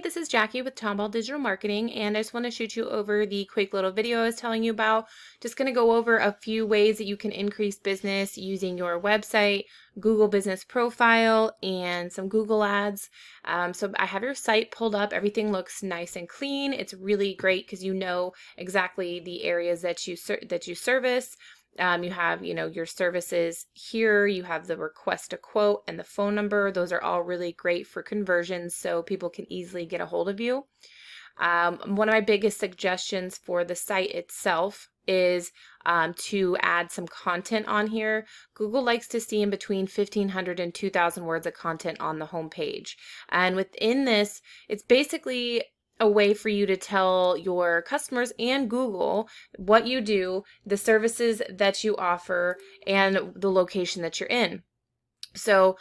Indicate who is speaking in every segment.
Speaker 1: this is Jackie with Tomball Digital Marketing, and I just want to shoot you over the quick little video I was telling you about. Just going to go over a few ways that you can increase business using your website, Google Business Profile, and some Google Ads. So I have your site pulled up. Everything looks nice and clean. It's really great because you know exactly the areas that you service. You have, your services here. You have the request a quote and the phone number. Those are all really great for conversions, so people can easily get a hold of you. One of my biggest suggestions for the site itself is to add some content on here. Google likes to see in between 1,500 and 2,000 words of content on the home page. And within this, it's basically a way for you to tell your customers and Google what you do, the services that you offer, and the location that you're in. So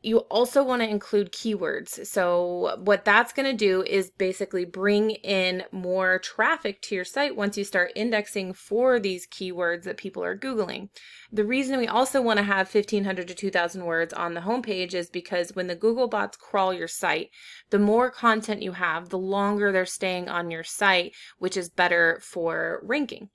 Speaker 1: you also want to include keywords. So what that's going to do is basically bring in more traffic to your site once you start indexing for these keywords that people are Googling. The reason we also want to have 1,500 to 2,000 words on the homepage is because when the Google bots crawl your site, the more content you have, the longer they're staying on your site, which is better for ranking.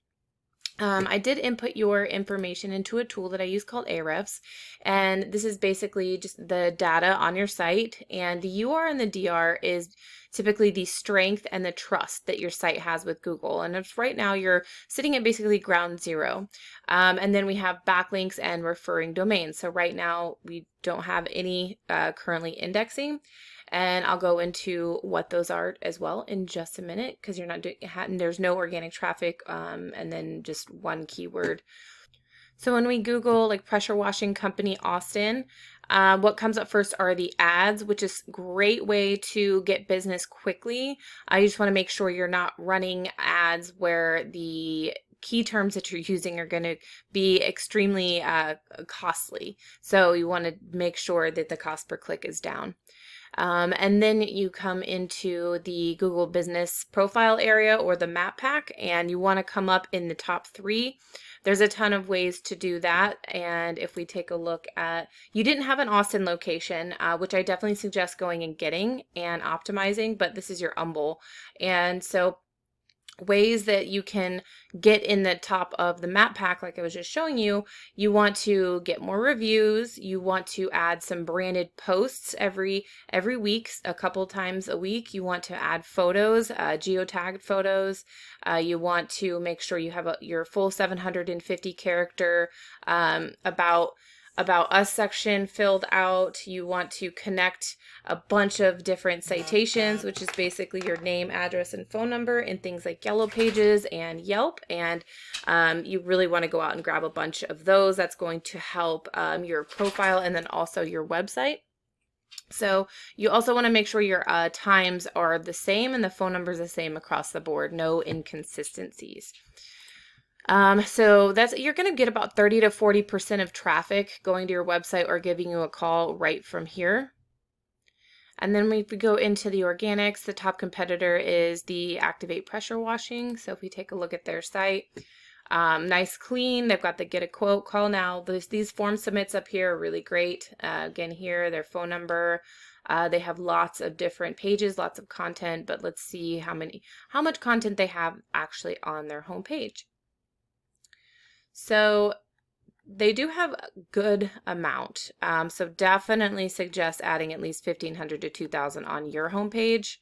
Speaker 1: I did input your information into a tool that I use called Ahrefs, and this is basically just the data on your site, and the UR and the DR is typically the strength and the trust that your site has with Google. And if right now you're sitting at basically ground zero. And then we have backlinks and referring domains. So right now we don't have any currently indexing. And I'll go into what those are as well in just a minute, because you're not doing, there's no organic traffic, and then just one keyword. So when we Google like pressure washing company Austin, what comes up first are the ads, which is a great way to get business quickly. You just want to make sure you're not running ads where the key terms that you're using are going to be extremely costly. So you want to make sure that the cost per click is down. And then you come into the Google Business Profile area or the map pack, and you want to come up in the top 3. There's a ton of ways to do that. And if we take a look at, you didn't have an Austin location, which I definitely suggest going and getting and optimizing, but this is your Humble. And so ways that you can get in the top of the map pack, like I was just showing you, you want to get more reviews. You want to add some branded posts every week, a couple times a week. You want to add photos, geotagged photos. You want to make sure you have your full 750 character about us section filled out. You want to connect a bunch of different citations, which is basically your name, address, and phone number in things like Yellow Pages and Yelp. And you really want to go out and grab a bunch of those. That's going to help your profile and then also your website. So you also want to make sure your times are the same and the phone number is the same across the board, no inconsistencies. So you're going to get about 30 to 40% of traffic going to your website or giving you a call right from here. And then we go into the organics. The top competitor is the Activate Pressure Washing. So if we take a look at their site, nice, clean. They've got the get a quote, call now. These form submits up here are really great. Again, here, their phone number. They have lots of different pages, lots of content, but let's see how much content they have actually on their homepage. So they do have a good amount. So definitely suggest adding at least 1,500 to 2,000 on your homepage.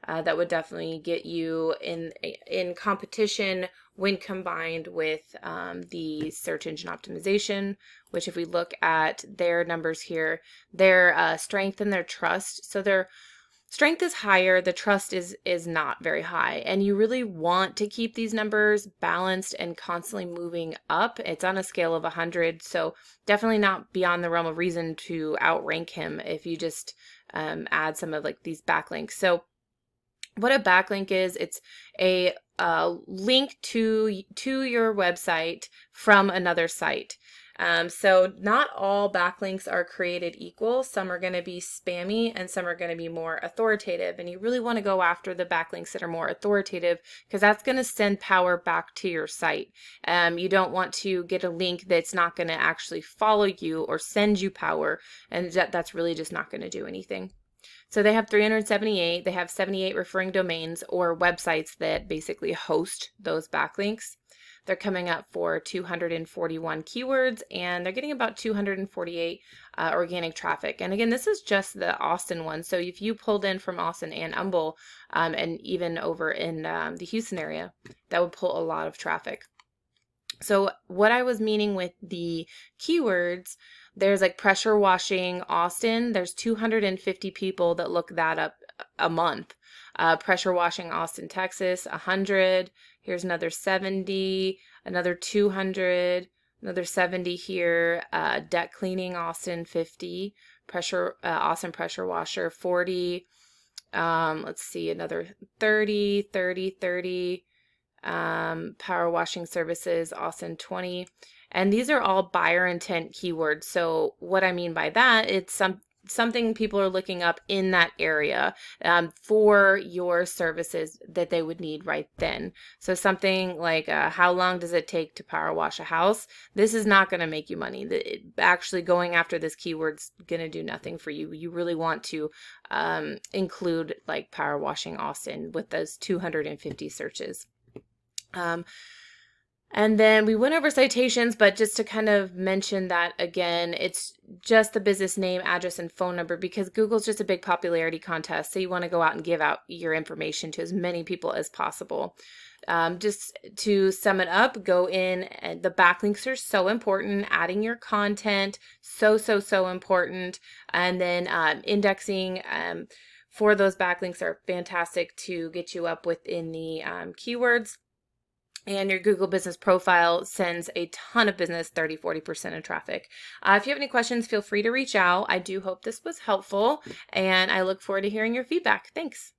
Speaker 1: That would definitely get you in competition when combined with the search engine optimization, which if we look at their numbers here, their strength and their trust. So their strength is higher, the trust is not very high, and you really want to keep these numbers balanced and constantly moving up. It's on a scale of 100, so definitely not beyond the realm of reason to outrank him if you just add some of like these backlinks. So what a backlink is, it's a link to your website from another site. So not all backlinks are created equal. Some are going to be spammy and some are going to be more authoritative. And you really want to go after the backlinks that are more authoritative because that's going to send power back to your site. You don't want to get a link that's not going to actually follow you or send you power, and that's really just not going to do anything. So they have 378. They have 78 referring domains or websites that basically host those backlinks. They're coming up for 241 keywords, and they're getting about 248 organic traffic. And again, this is just the Austin one. So if you pulled in from Austin and Humble, and even over in the Houston area, that would pull a lot of traffic. So what I was meaning with the keywords, there's like pressure washing Austin. There's 250 people that look that up a month. Pressure washing Austin, Texas, 100. Here's another 70, another 200, another 70 here. Deck cleaning Austin, 50. Austin pressure washer, 40. Let's see, another 30, 30, 30. Power washing services, Austin, 20. And these are all buyer intent keywords. So what I mean by that, it's something people are looking up in that area for your services that they would need right then. So something like how long does it take to power wash a house? This is not going to make you money. Actually going after this keyword's going to do nothing for you. You really want to include like power washing Austin with those 250 searches. And then we went over citations, but just to kind of mention that again, it's just the business name, address, and phone number because Google's just a big popularity contest. So you want to go out and give out your information to as many people as possible. Just to sum it up, go in, and the backlinks are so important. Adding your content, so important. And then indexing for those backlinks are fantastic to get you up within the keywords. And your Google business profile sends a ton of business, 30-40% of traffic. If you have any questions, feel free to reach out. I do hope this was helpful, and I look forward to hearing your feedback. Thanks.